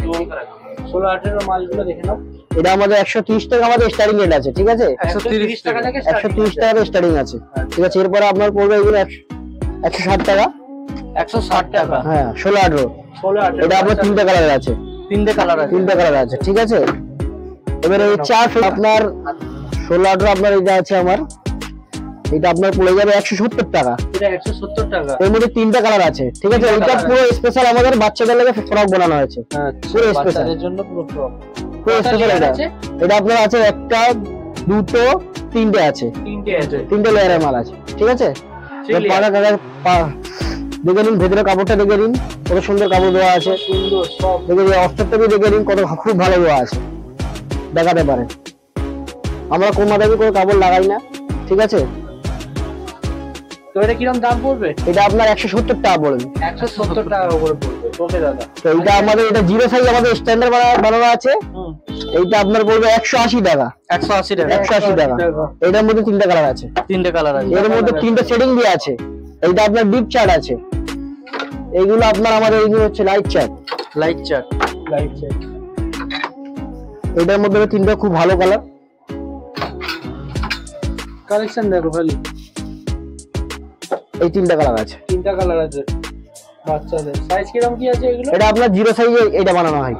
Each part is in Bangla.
16-18 মালগুলো দেখে নাও। এটা আমাদের 130 টাকা আমাদের স্টার্টিং রেট আছে, ঠিক আছে? 130 টাকা থেকে 130 টাকা স্টার্টিং আছে, ঠিক আছে? এরপরে আপনার পড়বে এগুলো 160 টাকা। 160 টাকা, হ্যাঁ 16-18। এটা আপনার তিনটে কালার আছে, তিনটে কালার আছে, ঠিক আছে? এবারে চার আপনার 16-18 আপনার এটা আছে আমার, এটা আপনার পড়ে যাবে 170 টাকা। এটা 170 টাকা। এর মধ্যে তিনটা কালার আছে, ঠিক আছে? এটা পুরো স্পেশাল আমাদের বাচ্চাদের লাগে ফ্রক বানানো হয়েছে, পুরো স্পেশাল বাচ্চাদের জন্য পুরো ফ্রক। পুরো স্পেশাল। এটা আপনার আছে একটা, দুটো, তিনটে আছে, তিনটে লেয়ারের মাল আছে, ঠিক আছে? দেখে নিন ভেতরে কাপড়টা, দেখে নিন কত সুন্দর কাপড় দেওয়া আছে, সুন্দর সব দেখে নিন অস্ত্রটা দেখে নিন কত খুব ভালো দেওয়া আছে, দেখাতে পারেন। আমরা কমা দামি করে কাপড় লাগাই না, ঠিক আছে? তো এটা কিরকম দাম পড়বে? এটা আপনার 170 টাকা পড়বে। 170 টাকা করে পড়বে। ওকে দাদা, তো এটা আমাদের এটা জিরো সাইজ আমাদের স্ট্যান্ডার্ড বানানো আছে। এইটা আপনার পড়বে 180 টাকা। 180 টাকা। 180 টাকা। এটার মধ্যে তিনটা কালার আছে, এর মধ্যে তিনটা সেটিং দিয়ে আছে। এইটা আপনার ডিপ চার্ট আছে, এইগুলো আপনার আমাদের এইগুলো হচ্ছে লাইট চার্ট। এটার মধ্যে তিনটা খুব ভালো কালার কালেকশন দেখো খালি। এই তিনটা কালার আছে, বাচ্চাদের সাইজ কিরকম কি আছে এগুলো? এটা আপনার জিরো সাইজে এটা বানানো হয়,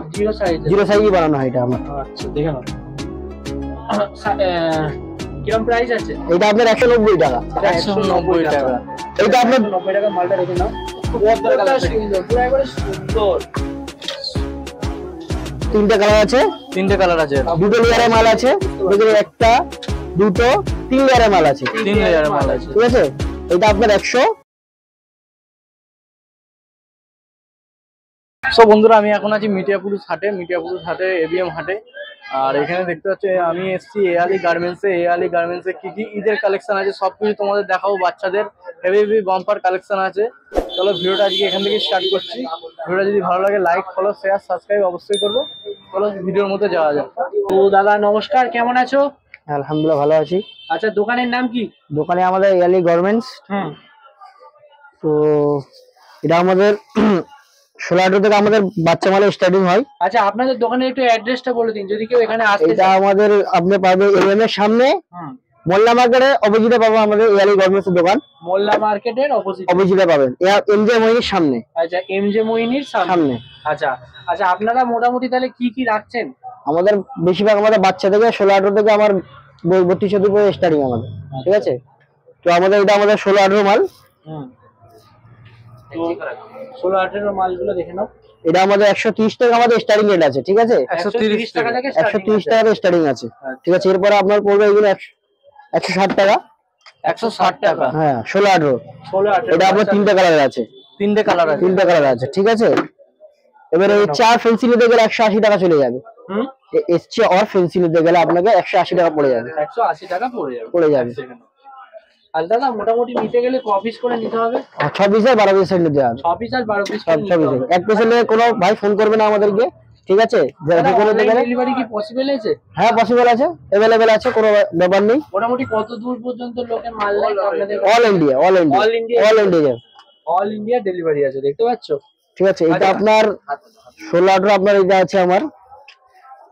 জিরো সাইজে বানানো হয় এটা আমার। আচ্ছা দেখে নাও। কিরকম প্রাইস আছে? এটা আপনার 190 টাকা। 190 টাকা। এটা আপনার 90 টাকা মালটা দেখে নাও, কতটা সুন্দর, পুরো একবারে সুন্দর। তিনটা কালার আছে, দুটো লেয়ারের মাল আছে, দেখুন একটা, দুটো, তিন লেয়ারের মাল আছে, তিন লেয়ারের মাল আছে, ঠিক আছে? এটা আপনার 100। সো বন্ধুরা, আমি এখন আছি মিটিয়াপুরুষ হাটে, এবিএম হাটে। আর এখানে দেখতে পাচ্ছি আমি এসেছি এআলি গার্মেন্টসে কি কি ঈদের কালেকশন আছে সবকিছু তোমাদের দেখাবো। বাচ্চাদের হেভি বাম্পার কালেকশন আছে। চলো ভিডিওটা আজকে এখান থেকে স্টার্ট করছি। ভিডিওটা যদি ভালো লাগে লাইক, ফলো, শেয়ার, সাবস্ক্রাইব অবশ্যই করবো। চলো ভিডিওর মধ্যে যাওয়া যাক। তো দাদা নমস্কার, কেমন আছো? আলহামদুলিল্লাহ ভালো আছি। আচ্ছা, দোকানের নাম কি? দোকানে আমাদের এআলি গার্মেন্টস। তো এটা আমাদের 16-18 থেকে আমাদের বাচ্চা মালের স্টার্টিং হয়। আচ্ছা, আপনাদের দোকানের একটু অ্যাড্রেসটা বলে দিন যদি কেউ এখানে আসতে চায়। এটা আমাদের আপনি পাবেন এমএম এর সামনে, মোল্লা মার্কেটের অপোজিটে পাবেন আমাদের এআলি গার্মেন্টস এর দোকান। মোল্লা মার্কেটের অপোজিটে পাবেন, এমজে মইনির সামনে। আচ্ছা, এমজে মইনির সামনে। আচ্ছা, আপনারা মোটামুটি তাহলে কি কি রাখছেন? আমাদের বেশিরভাগ আমাদের বাচ্চা থেকে 16-18 থেকে আমার 32-34 পর্যন্ত স্টার্টিং আমাদের, ঠিক আছে? তো আমাদের এটা আমাদের 16-18 মাল। 16-18 মালগুলো দেখে নাও। এটা আমাদের 130 টাকা আমাদের স্টার্টিং রেট আছে, ঠিক আছে? 130 টাকা থেকে 130 টাকা স্টার্টিং আছে, ঠিক আছে? এরপরে আপনার পড়বে এগুলো 160 টাকা। 160 টাকা। হ্যাঁ 16-18। এটা আপনার তিনটা কালার আছে, ঠিক আছে? এবারে চার ফেন্সি নিতে গেলে 180 টাকা চলে যাবে। এসছে আর ফেন্সি নিতে গেলে আপনাকে 180 টাকা পড়ে যাবে। 180 টাকা পড়ে যাবে। আর দাদা মোটামুটি নিতে গেলে ক পিস করে নিতে হবে? 6 পিস আর 12 পিস নিতে হবে। 6 পিস আর 12 পিস। এক পিসে নিয়ে কোনো ভাই ফোন করবে না আমাদেরকে, ঠিক আছে? ডেলিভারি কি পসিবল আছে? হ্যাঁ পসিবল আছে, अवेलेबल আছে, কোনো ব্যাপার নেই। মোটামুটি কত দূর পর্যন্ত লোকে মাল লাগে আপনাদের? অল ইন্ডিয়া ডেলিভারি আছে, দেখতে পাচ্ছো? ঠিক আছে। এটা আপনার 16-18 আপনার এটা আছে আমার,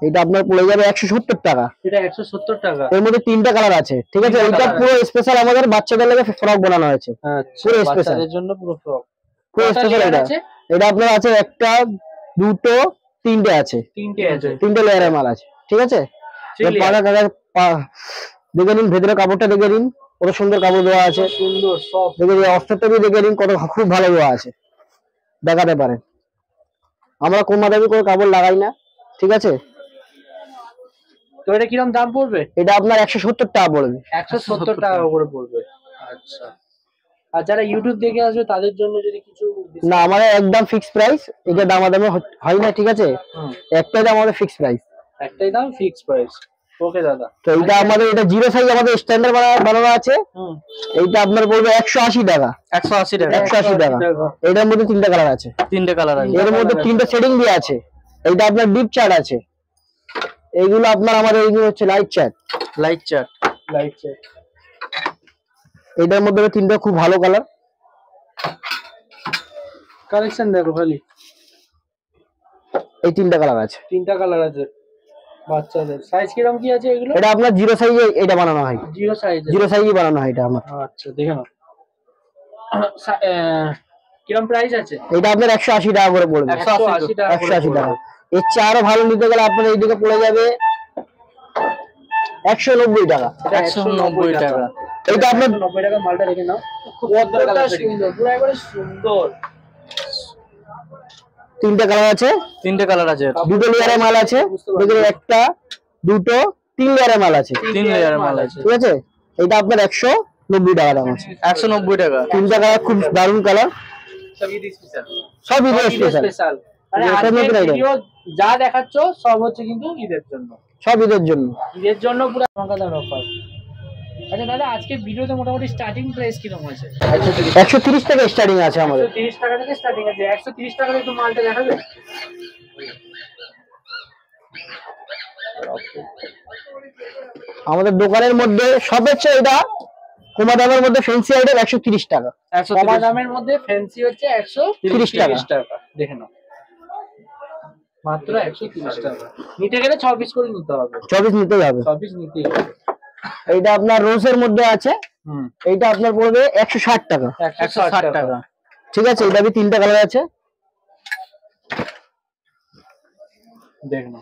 এটা আপনার পড়ে যাবে 170 টাকা। এটা 170 টাকা। এর মধ্যে তিনটা কালার আছে, ঠিক আছে? এটা পুরো স্পেশাল আমাদের বাচ্চাদের লাগে ফ্রক বানানো হয়েছে, পুরো স্পেশাল বাচ্চাদের জন্য পুরো ফ্রক, পুরো স্পেশাল। এটা আপনার আছে একটা, দুটো, তিনটে আছে, তিনটে লেয়ারের মাল আছে, ঠিক আছে? দেখে নিন ভেতরে কাপড়টা, দেখে নিন কত সুন্দর কাপড় দেওয়া আছে, সুন্দর সব। দেখে নিন অস্ত্রটা দেখে নিন কত খুব ভালো দেওয়া আছে, দেখাতে পারেন। আমরা কমা দামি করে কাপড় লাগাই না, ঠিক আছে? তো এটা কিরকম দাম পড়বে? এটা আপনার 170 টাকা পড়বে। 170 টাকা করে পড়বে। আচ্ছা, আর যারা ইউটিউব দেখে আসবে তাদের জন্য যদি কিছু? না, আমাদের একদম ফিক্স প্রাইস, এটা দামাদামি হয় না, ঠিক আছে? একটাই দাম আমাদের ফিক্স প্রাইস, ওকে দাদা। তো এটা আমাদের এটা জিরো সাইজ আমাদের স্ট্যান্ডার্ড বানানো আছে। এইটা আপনার পড়বে 180 টাকা। 180 টাকা। এটার মধ্যে তিনটা কালার আছে, এর মধ্যে তিনটা সেটিং দিয়ে আছে। এইটা আপনার ডিপ চার্ট আছে, এইগুলো আপনার আমাদের এইগুলো হচ্ছে লাইট চার্ট। এটার মধ্যে তিনটা খুব ভালো কালার কালেকশন দেখো খালি। এই তিনটা কালার আছে। তিনটা কালার আছে বাচ্চাদের। সাইজ কিরকম কি আছে এগুলো? এটা আপনার জিরো সাইজে এটা বানানো হয়। Zero size? জিরো সাইজই বানানো হয় এটা আমার। আচ্ছা দেখে নাও। কিরকম প্রাইস আছে? এটা আপনার 180 টাকা করে পড়বে। 180 টাকা। 180 টাকা। এর চেয়ে আরো ভালো নিতে গেলে আপনার এইদিকে পড়ে যাবে 190 টাকা। 190 টাকা। এটা আপনার 90 টাকা মালটা রেখে নাও। কতটা সুন্দর, পুরো একবারে সুন্দর। তিনটা কালার আছে। তিনটা কালার আছে। দুটো লেয়ারের মাল আছে। দেখুন একটা, দুটো, তিন লেয়ারের মাল আছে। তিন লেয়ারের মাল আছে। ঠিক আছে। এটা আপনার 190 টাকা দাম আছে। 190 টাকা। তিনটা কালার খুব দারুণ কালার। সব ঈদ স্পেশাল। সব ঈদ স্পেশাল। মানে আজকে ভিডিও যা দেখাচ্ছ সব হচ্ছে কিন্তু ঈদের জন্য। সব ঈদের জন্য। ঈদের জন্য পুরো ধামাকাদার অফার। আচ্ছা দাদা, আজকে ভিডিওতে মোটামুটি স্টার্টিং প্রাইস কিরকম আছে? 130 টাকা স্টার্টিং আছে আমাদের। 130 টাকা থেকে স্টার্টিং আছে। 130 টাকা দিয়ে একটু মালটা দেখাবে? আমাদের দোকানের মধ্যে সবচেয়ে এটা কম দামের মধ্যে ফ্যান্সি আইটেম 130 টাকা। কম দামের মধ্যে ফ্যান্সি হচ্ছে 130 টাকা। দেখে নাও, মাত্র 130 টাকা। নিতে গেলে 6 পিস করে নিতে হবে। 6 পিস নিতেই হবে। 6 পিস নিতেই হবে। এইটা আপনার রোজের মধ্যে আছে। এইটা আপনার পড়বে 160 টাকা। 160 টাকা। ঠিক আছে। এটা তিনটা কালার আছে। দেখুন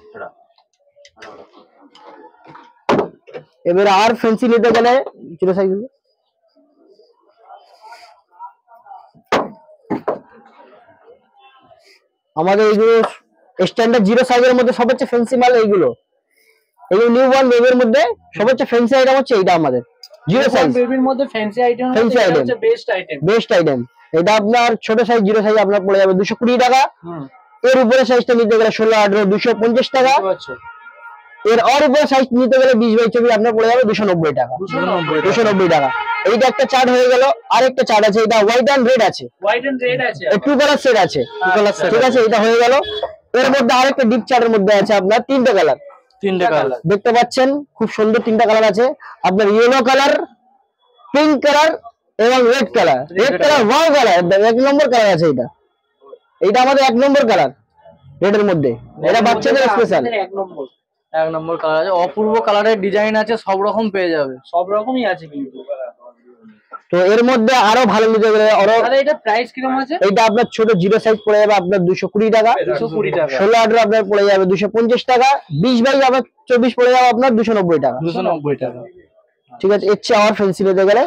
এবার আর ফ্যান্সি নিতে গেলে জিরো সাইজ আমাদের এইগুলো স্ট্যান্ডার্ড জিরো সাইজের মধ্যে সবচেয়ে ফ্যান্সি মাল এইগুলো। এগুলো নিউ বর্ন বেবির মধ্যে সবচেয়ে ফ্যান্সি আইটেম হচ্ছে এইটা আমাদের জিরো সাইজ। বেবির মধ্যে ফ্যান্সি আইটেম হচ্ছে বেস্ট আইটেম। Best item. এটা আপনার ছোট সাইজ জিরো সাইজ আপনার পড়ে যাবে 220 টাকা। এর উপরে সাইজটা নিতে গেলে 16, 18, 250 টাকা। এর আর উপরে সাইজ নিতে গেলে 20 বাই 24 আপনার পড়ে যাবে 290 টাকা। 290 টাকা। এইটা একটা চার্ট হয়ে গেল। আরেকটা চার্ট আছে, এটা হোয়াইট এন্ড রেড আছে। হোয়াইট এন্ড রেড আছে। টু কালার সেট আছে। ঠিক আছে। এটা হয়ে গেল। এর মধ্যে আরেকটা ডিপ চার্টের মধ্যে আছে আপনার তিনটা কালার। তিনটা কালার দেখতে পাচ্ছেন, খুব সুন্দর তিনটা কালার আছে আপনার। ইয়েলো কালার, পিঙ্ক কালার এবং red colour. Red colour wow colour, এক নম্বর কালার আছে এটা। এইটা আমাদের এক নম্বর কালার রেডের মধ্যে। এটা বাচ্চাদের স্পেশাল। এক নম্বর কালার আছে। অপূর্ব কালারের ডিজাইন আছে, সব রকম পেয়ে যাবে। সব রকমই আছে কিন্তু। তো এর মধ্যে আরো ভালো নিতে গেলে আরো। এটা প্রাইস কিরকম আছে? এটা আপনার ছোট জিরো সাইজ পড়ে যাবে আপনার 220 টাকা। 220 টাকা। 16, 18 আপনার পড়ে যাবে 250 টাকা। 20 বাই আপনার 24 পড়ে যাবে আপনার 290 টাকা। 290 টাকা। ঠিক আছে। এর চেয়ে আর ফ্যান্সি নিতে গেলে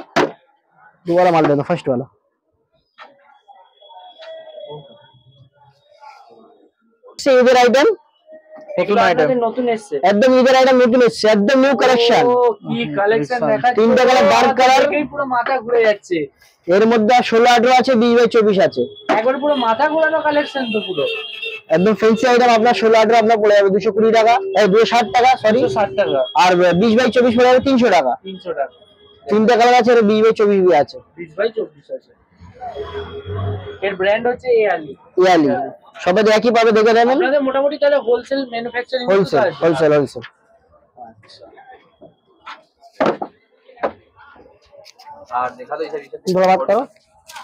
দুবারা মাল দেন ফার্স্ট वाला। ঈদের আইটেম নতুন এসেছে। একদম ঈদের আইটেম নতুন এসেছে, একদম নিউ কালেকশন। কি কালেকশন দেখাচ্ছে! তিনটা কালার, ডার্ক কালার। পুরো মাথা ঘুরে যাচ্ছে। এর মধ্যে 16, 18 আছে, 20 বাই 24 আছে। একবার পুরো মাথা ঘোরানো কালেকশন তো পুরো। একদম ফ্যান্সি আইটেম আপনার 16, 18 আপনার পড়ে যাবে 220 টাকা, 260 টাকা সরি। 260 টাকা। আর 20 বাই 24 পড়ে যাবে 300 টাকা। 300 টাকা। তিনটা কালার আছে আর 20 বাই 24 আছে। 20 বাই 24 আছে। এর ব্র্যান্ড হচ্ছে এয়ালি। এয়ালি। সবাই একই পাবে, দেখে নেবেন। আপনাদের মোটামুটি তাহলে হোলসেল ম্যানুফ্যাকচারিং হোলসেল। আচ্ছা। আর দেখা তো এই ধন্যবাদ।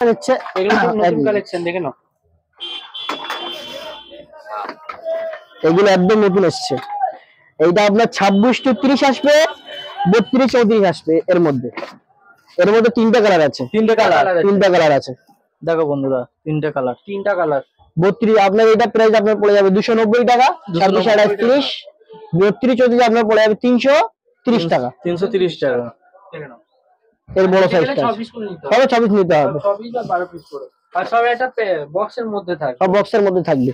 হচ্ছে এগুলো সব নতুন কালেকশন, দেখে নাও। এগুলো একদম নতুন এসেছে। এইটা আপনার 26 to 30 আসবে, 32, 34 আসবে। এর মধ্যে তিনটা কালার আছে। তিনটা কালার আছে। দেখো বন্ধুরা, তিনটা কালার। 32 আপনার এটা প্রাইস আপনার পড়ে যাবে 290 টাকা। 26, 28, 32, 34 আপনার পড়ে যাবে 330 টাকা। 330 টাকা। এর বড় সাইজটা সব 26 নিতে হবে। 24 আর 12 পিস করে। আর সব একটা বক্সের মধ্যে থাকবে। সব বক্সের মধ্যে থাকবে।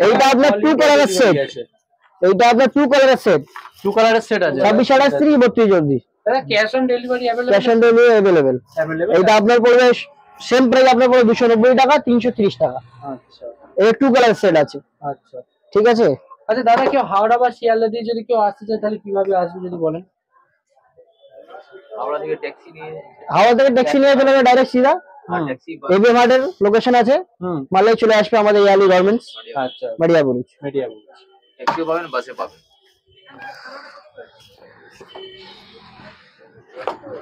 এইটা আপনার 2 কালারের সেট। এইটা আপনার 2 কালারের সেট। 2 কালারের সেট আছে। 26, 28, 32 জলদি। দাদা cash on delivery available? Cash on delivery available. এইটা আপনার পড়বে সেম প্রাইস আপনার পড়বে 290 টাকা, 330 টাকা। আচ্ছা। এর 2 কালার সেট আছে। আচ্ছা। ঠিক আছে। আচ্ছা দাদা, কেউ হাওড়া বা শিয়ালদা দিয়ে যদি কেউ আসতে চায় তাহলে কিভাবে আসবে যদি বলেন? হাওড়া থেকে ট্যাক্সি নিয়ে চলে যাবে ডাইরেক্ট সিধা। এবিএম হাটের লোকেশন আছে। মালে চলে আসবে আমাদের ইয়ালি গার্মেন্টস। আচ্ছা। মারিয়াপুর। ট্যাক্সিও পাবেন, বাসে পাবেন।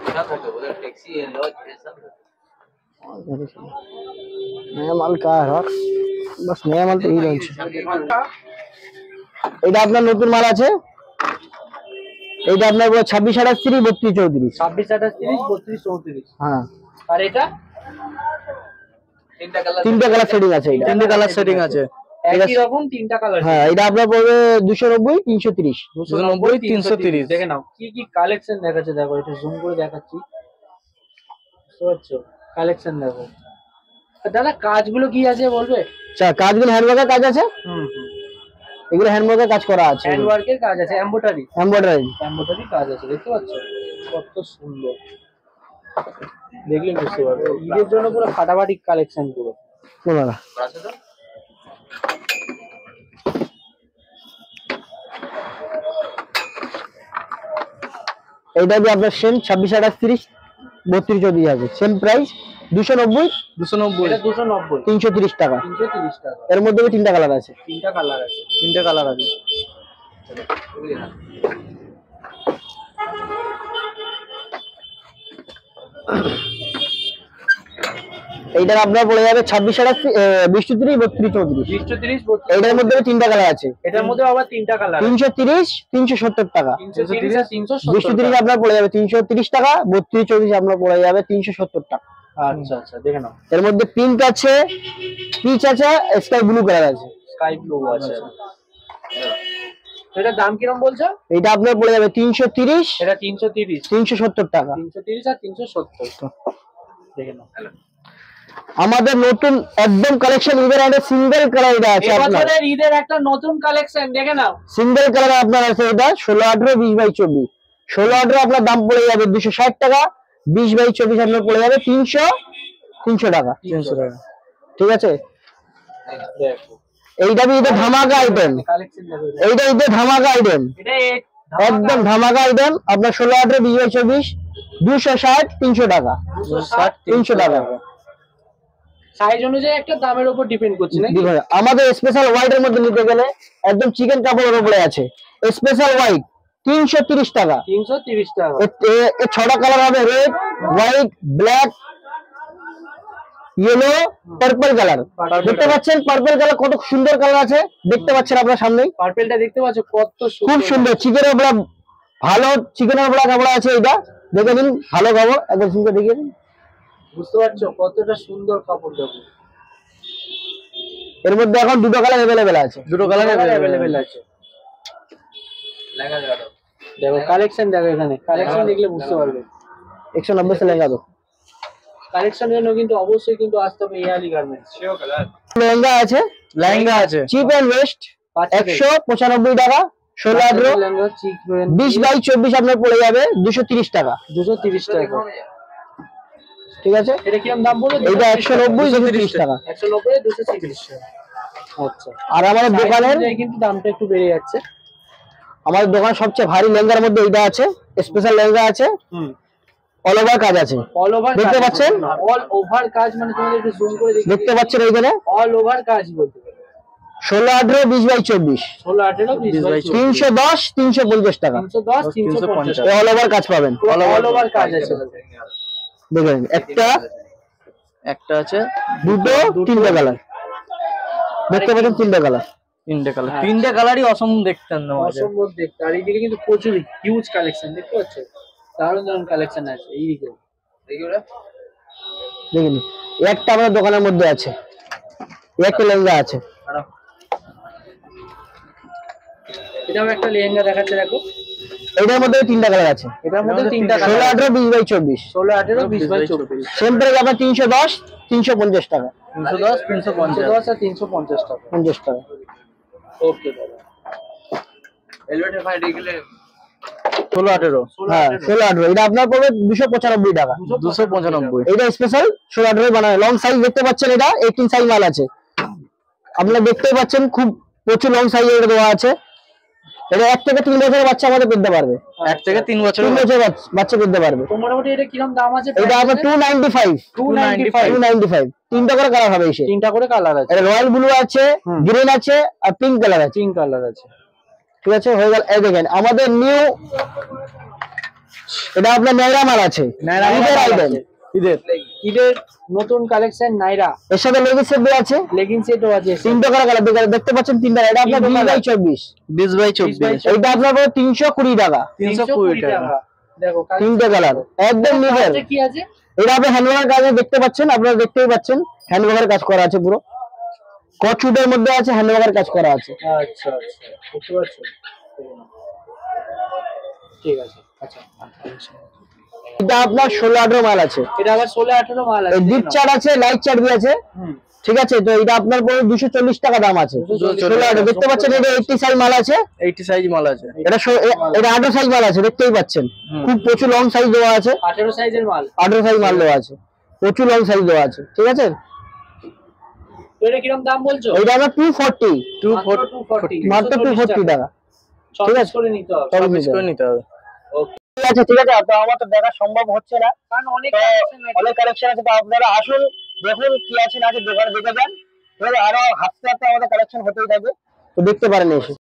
क्या करते हो उधर टैक्सी है लॉज है सब। नया माल का है यार, बस नया माल तो ही রয়েছে। এটা আপনার নতুন মাল আছে, এটা আপনার 26 28 30 32 34 26 28 30 32 34। হ্যাঁ আর এটা তিনটা কালার সেটিং আছে, এটা তিনটে কালার সেটিং আছে, একই রকম তিনটা কালার। হ্যাঁ এটা আপনার পড়বে 290 330 290 330। দেখে নাও কি কি কালেকশন দেখাচ্ছে, দেখো এটা জুম করে দেখাচ্ছি, বুঝছো কালেকশন দেখো। আর দাদা কাজগুলো কি আছে বলবে? আচ্ছা কাজগুলো হ্যান্ডওয়ার্কের কাজ আছে, এগুলো হ্যান্ডওয়ার্কের কাজ করা আছে, হ্যান্ডওয়ার্কের কাজ আছে, এমব্রয়ডারি এমব্রয়ডারি কাজ আছে, দেখতে পাচ্ছ কত সুন্দর, দেখলে বুঝতে পারবে ঈদের জন্য পুরো ফাটাফাটি কালেকশন পুরো। বলা এইটা भी আপনার সেম 26 28 30 32 34 আছে, সেম প্রাইস 290 এটা 290 330 টাকা। 330 টাকা। এর মধ্যে তিনটা কালার আছে, তিনটা কালার আছে, তিনটে কালার আছে। এইটার আপনার পড়ে যাবে 26 28 20 30 32 34 20 30 32। এইটার মধ্যে তিনটা কালার আছে, এটার মধ্যে আবার তিনটা কালার 330 370 টাকা। 330 আর 370 20 30 আপনার পড়ে যাবে 330 টাকা, 32 34 আপনার পড়ে যাবে 370 টাকা। আচ্ছা আচ্ছা দেখে নাও, এর মধ্যে পিঙ্ক আছে, পিচ আছে, স্কাই ব্লু কালার আছে। স্কাই ব্লু আছে। এটার দাম কিরকম বলছো? এটা আপনার পড়ে যাবে 330 এটা 330 370 টাকা। 330 আর 370 দেখে নাও। আমাদের নতুন একদম কালেকশন ঈদের একটা সিঙ্গেল কালার এটা আছে আপনার, এবছরের ঈদের একটা নতুন কালেকশন দেখে নাও। সিঙ্গেল কালার আপনার আছে, এটা 16 18 20 বাই 24 16 18 আপনার দাম পড়ে যাবে 260 টাকা, 20 বাই 24 আপনার পড়ে যাবে 300 টাকা। 300 টাকা। ঠিক আছে, দেখো এইটা ঈদের ধামাকা আইটেম, কালেকশন দেখো, এইটা ঈদের ধামাকা আইটেম, এটা একদম ধামাকা আইটেম আপনার 16 18 20 বাই 24 260 300 টাকা, 260 300 টাকা। সাইজ অনুযায়ী একটা দামের উপর ডিপেন্ড করছে নাকি? আমাদের স্পেশাল হোয়াইট এর মধ্যে নিতে গেলে একদম চিকেন কাপড়ের উপরে আছে, স্পেশাল হোয়াইট 330 টাকা। 330 টাকা। এর 6টা কালার হবে, red white black yellow purple colour. দেখতে পাচ্ছেন পার্পল কালার কত সুন্দর কালার আছে, দেখতে পাচ্ছেন আপনার সামনেই, পার্পলটা দেখতে পাচ্ছ কত খুব সুন্দর চিকেনের উপরে ভালো চিকেনের উপরে কাপড় আছে, এটা দেখে নিন ভালো কাপড়, একদম সুন্দর দেখিয়ে দিন, বুঝতে পারছো কতটা সুন্দর কাপড় দেখো। এর মধ্যে এখন দুটো কালার अवेलेबल আছে, দুটো কালার अवेलेबल আছে। দেখো কালেকশন দেখো, এখানে কালেকশন দেখলে বুঝতে পারবে। 190 से लेगा दो। কালেকশনের জন্য কিন্তু অবশ্যই কিন্তু আসতে হবে এআলি গার্মেন্টস। লেহেঙ্গা আছে, লেহেঙ্গা আছে, চিপ এন্ড ওয়েস্ট 195 টাকা, 16 18 20 বাই 24 আপনার পড়ে যাবে 230 টাকা। 230 টাকা। ঠিক আছে, এটা কিরকম দাম বলো? এটা 190 230 টাকা। 190 230 টাকা। আচ্ছা, আর আমাদের দোকানের কিন্তু দামটা একটু বেড়ে যাচ্ছে। আমাদের দোকান সবচেয়ে ভারী লেহেঙ্গার মধ্যে এইটা আছে, স্পেশাল লেহেঙ্গা আছে, অল ওভার কাজ আছে, অল ওভার দেখতে পাচ্ছেন, অল ওভার কাজ মানে তোমাদের একটু জুম করে দেখতে পাচ্ছেন এইখানে অল ওভার কাজ বলতে পারো। 16 18 20 বাই 24 16 18 20 বাই 24 310 350 টাকা, 310 350 অল ওভার কাজ পাবেন, অল ওভার কাজ আছে। দেখেন একটা আছে, দুটো তিনটা কালার, দেখতে পাচ্ছেন তিনটা কালার, তিনটে কালার, তিনটে কালারই অসম্ভব দেখতে অসম্ভব দেখতে। আর এইদিকে কিন্তু প্রচুর হিউজ কালেকশন দেখতে পাচ্ছ, দারুণ দারুণ কালেকশন আছে এইদিকে। দেখেন একটা আমাদের দোকানের মধ্যে আছে, একটা লেহেঙ্গা আছে, এটাও একটা লেহেঙ্গা দেখাচ্ছে দেখো, এটার মধ্যে তিনটা কালার আছে, এটার মধ্যে তিনটা 16 18 20 বাই 24 16 18 20 বাই 24 সেম প্রাইস আপনার 310 350 টাকা, 310 350 310 আর 350 টাকা। 50 টাকা। ওকে দাদা, এলভেটের ফাইট এগুলো 16 18 হ্যাঁ 16 18 এটা আপনার পড়বে 295 টাকা, 295। এটা স্পেশাল 16 18 বানানো লং সাইজ দেখতে পাচ্ছেন, এটা 18 সাইজ মাল আছে, আপনারা দেখতে পাচ্ছেন খুব প্রচুর লং সাইজ এটা দেওয়া আছে, এটা 1 থেকে 3 বছরের বাচ্চা আমাদের পেতে পারবে, 1 থেকে 3 বছর 3 বছরের বাচ্চা পেতে পারবে। তো মোটামুটি এটা কিরকম দাম আছে? এটা আপনার 295 তিনটা করে কালার হবে, এসে তিনটা করে কালার আছে, এটা রয়্যাল ব্লু আছে, গ্রিন আছে আর পিঙ্ক কালার আছে, পিঙ্ক কালার আছে। ঠিক আছে, হয়ে গেল। এই দেখেন আমাদের নিউ, এটা আপনার নেয়রা মাল আছে, ঈদের আইটেম, ঈদের নতুন কালেকশন নাইরা, এর সাথে লেগিংস সেট আছে, লেগিং সেটও আছে। তিনটা কালার দেখতে পাচ্ছেন, তিনটা। এটা আপনার 20/24, 20/24, এটা আপনার 320 টাকা, 320 টাকা। দেখো তিনটা কালার একদম নিবেন। কি আছে? এটা আপনি হ্যান্ডওয়ার্কের কাজ দেখতে পাচ্ছেন, আপনারা দেখতেই পাচ্ছেন হ্যান্ডওয়ার্কের কাজ করা আছে, পুরো কচুটের মধ্যে আছে, হ্যান্ডওয়ার্কের কাজ করা আছে। আচ্ছা আচ্ছা, বুঝতে পারছো? ঠিক আছে। আচ্ছা, এটা আপনার 16-18 মাল আছে, এটা আবার 16-18 মাল আছে। ডিপ চার্ট আছে, লাইট চার্ট বি আছে, ঠিক আছে। তো এটা আপনার পরে 240 টাকা দাম আছে। 16-18 দেখতে পাচ্ছেন, এটা 80 সাইজ মাল আছে, 80 সাইজ মাল আছে। এটা 18 সাইজ মাল আছে, দেখতেই পাচ্ছেন খুব প্রচুর লং সাইজ দেওয়া আছে। 18 সাইজের মাল, 18 সাইজ মাল দেওয়া আছে, প্রচুর লং সাইজ দেওয়া আছে, ঠিক আছে। তো এটা কিরকম দাম বলছো? এটা আমরা 240, 240 মাত্র 240 টাকা, ঠিক আছে। করে নিতে হবে, সব করে নিতে হবে। ওকে, ঠিক আছে, ঠিক আছে। তো আমার তো দেখা সম্ভব হচ্ছে না, কারণ অনেক অনেক কালেকশন আছে। তো আপনারা আসুন, দেখুন কি আছে না আছে, দোকানে দেখে যান। এবারে আরো হাতে হাতে আমাদের কালেকশন হতেই থাকবে, তো দেখতে পারেন এসে।